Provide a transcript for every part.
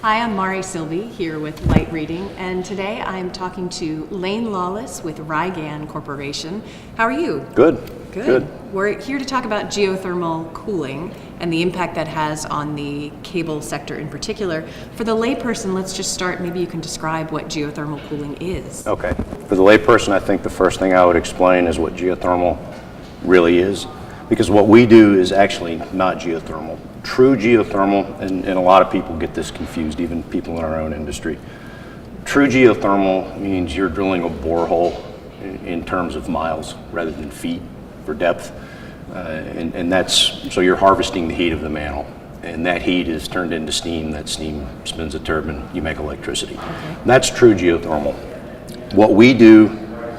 Hi, I'm Mari Silvey here with Light Reading, and today I'm talking to Lawless with Rygan Corporation. How are you? Good. We're here to talk about geothermal cooling and the impact that has on the cable sector in particular. For the layperson, let's just start. Maybe you can describe what geothermal cooling is. Okay. For the layperson, I think the first thing I would explain is what geothermal really is, because what we do is actually not geothermal. True geothermal, and a lot of people get this confused, even people in our own industry. True geothermal means you're drilling a borehole in terms of miles rather than feet for depth. And that's, so you're harvesting the heat of the mantle. And that heat is turned into steam. That steam spins a turbine, you make electricity. Okay. That's true geothermal. What we do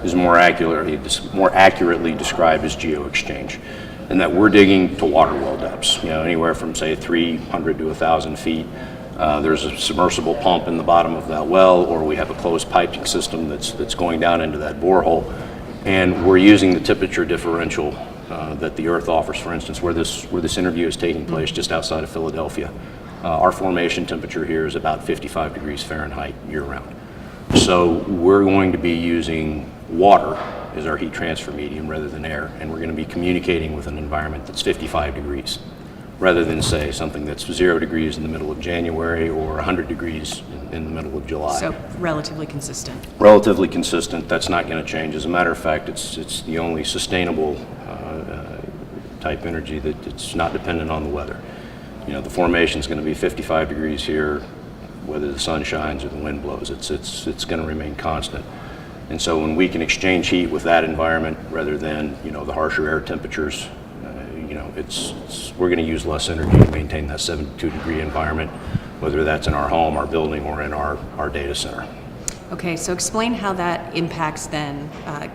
is more accurately described as geo-exchange, and that we're digging to water well depths, anywhere from say 300 to 1,000 feet. There's a submersible pump in the bottom of that well, or we have a closed piping system that's going down into that borehole, and we're using the temperature differential that the Earth offers. For instance, where this interview is taking place, just outside of Philadelphia, our formation temperature here is about 55 degrees Fahrenheit year-round. So we're going to be using water as our heat transfer medium rather than air, and we're going to be communicating with an environment that's 55 degrees rather than say something that's 0 degrees in the middle of January or 100 degrees in the middle of July. So relatively consistent. Relatively consistent. That's not going to change. As a matter of fact, it's the only sustainable type energy that it's not dependent on the weather. The formation is going to be 55 degrees here, whether the sun shines or the wind blows. It's going to remain constant. And so when we can exchange heat with that environment rather than the harsher air temperatures, we're going to use less energy to maintain that 72-degree environment, whether that's in our home, our building, or in our data center. Okay, so explain how that impacts then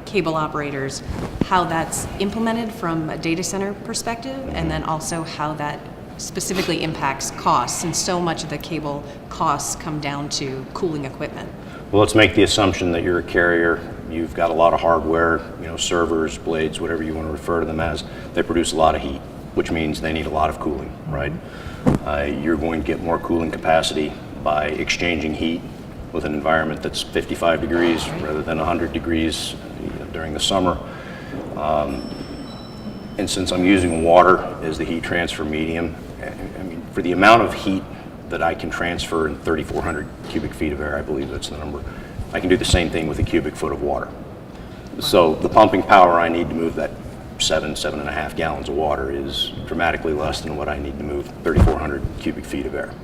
cable operators, how that's implemented from a data center perspective, and then also how that specifically impacts costs, and so much of the cable costs come down to cooling equipment. Well, let's make the assumption that you're a carrier. You've got a lot of hardware, servers, blades, whatever you want to refer to them as. They produce a lot of heat, which means they need a lot of cooling, right? You're going to get more cooling capacity by exchanging heat with an environment that's 55 degrees rather than 100 degrees during the summer. And since I'm using water as the heat transfer medium, for the amount of heat that I can transfer in 3,400 cubic feet of air, I believe that's the number, I can do the same thing with a cubic foot of water. So the pumping power I need to move that 7.5 gallons of water is dramatically less than what I need to move 3,400 cubic feet of air.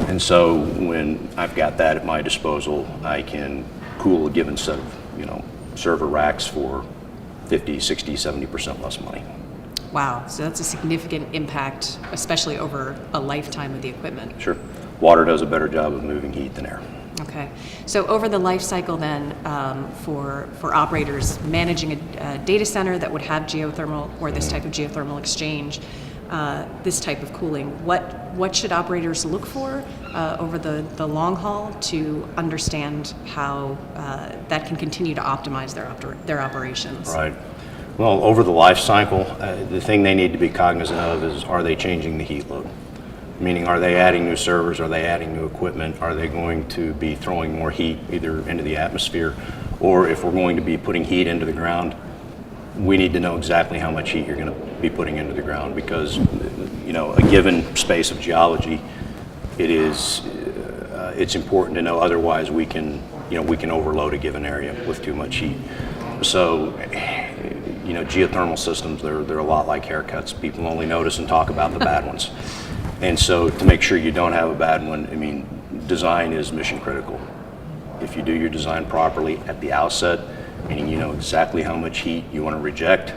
And so when I've got that at my disposal, I can cool a given set of server racks for 50, 60, 70% less money. Wow, so that's a significant impact, especially over a lifetime of the equipment. Sure. Water does a better job of moving heat than air. Okay. So over the life cycle then, for operators managing a data center that would have geothermal or this type of geothermal exchange, this type of cooling, what should operators look for over the long haul to understand how that can continue to optimize their operations? Right. Well, over the life cycle, the thing they need to be cognizant of is, are they changing the heat load? Meaning, are they adding new servers? Are they adding new equipment? Are they going to be throwing more heat either into the atmosphere, or if we're going to be putting heat into the ground, we need to know exactly how much heat you're going to be putting into the ground, because a given space of geology, it's important to know, otherwise we can overload a given area with too much heat. So geothermal systems, they're a lot like haircuts. People only notice and talk about the bad ones. And so to make sure you don't have a bad one, design is mission critical. If you do your design properly at the outset, meaning you know exactly how much heat you want to reject,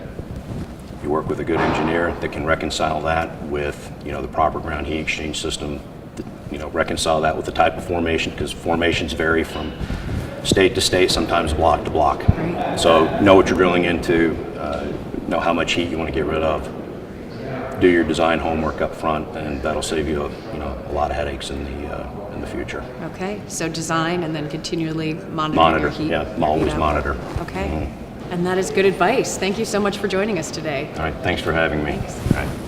you work with a good engineer that can reconcile that with the proper ground heat exchange system, reconcile that with the type of formation, because formations vary from state to state, sometimes block to block. Right. So know what you're drilling into, know how much heat you want to get rid of, do your design homework up front, and that'll save you a lot of headaches in the future. Okay, so design and then continually monitor your heat. Yeah, always monitor. Okay, and that is good advice. Thank you so much for joining us today. All right, thanks for having me. Thanks. All right.